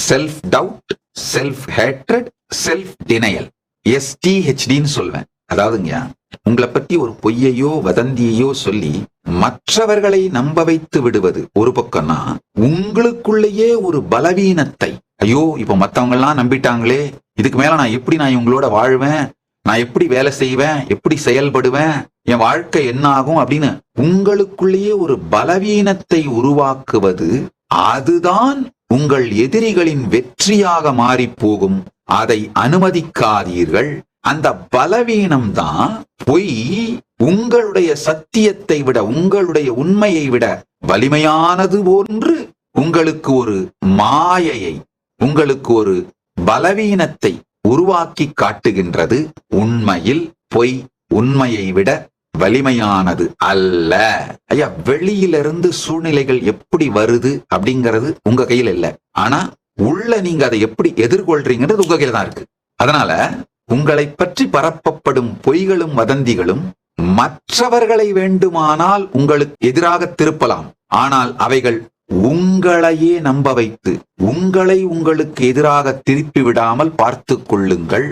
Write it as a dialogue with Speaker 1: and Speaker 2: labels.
Speaker 1: Self doubt, self hatred, self denial. STHDன்னு சொல்வேன். அதாவதுங்க, உங்களை பத்தி ஒரு பொய்யையோ வதந்தியையோ சொல்லி மற்றவர்களை நம்ப வைத்து விடுவது ஒரு பக்கம்னா, உங்களுக்குள்ளேயே ஒரு பலவீனத்தை, ஐயோ இப்ப மத்தவங்க எல்லாம் நம்பிட்டாங்களே, இதுக்கு மேல நான் எப்படி இவங்களோட வாழ்வேன், நான் எப்படி வேலை செய்வேன், எப்படி செயல்படுவேன், என் வாழ்க்கை என்ன ஆகும் அப்படின்னு உங்களுக்குள்ளேயே ஒரு பலவீனத்தை உருவாக்குவது, அதுதான் உங்கள் எதிரிகளின் வெற்றியாக மாறி போகும். அதை அனுமதிக்காதீர்கள். அந்த பலவீனம் தான் பொய் உங்களுடைய சத்தியத்தை விட, உங்களுடைய உண்மையை விட வலிமையானது போன்று உங்களுக்கு ஒரு மாயையை, உங்களுக்கு ஒரு பலவீனத்தை உருவாக்கி காட்டுகின்றது. உண்மையில் பொய் உண்மையை விட வலிமையானது அல்ல. ஐயா, வெளியிலிருந்து சூழ்நிலைகள் எப்படி வருது அப்படிங்கிறது உங்க கையில இல்ல. ஆனா உள்ள நீங்க அதை எப்படி எதிர்கொள்றீங்கிறது உங்க கையில தான் இருக்கு. அதனால உங்களை பற்றி பரப்பப்படும் பொய்களும் வதந்திகளும் மற்றவர்களை வேண்டுமானால் உங்களுக்கு எதிராக திருப்பலாம். ஆனால் அவைகள் உங்களையே நம்ப வைத்து உங்களை உங்களுக்கு எதிராக திருப்பி விடாமல் பார்த்துக் கொள்ளுங்கள்.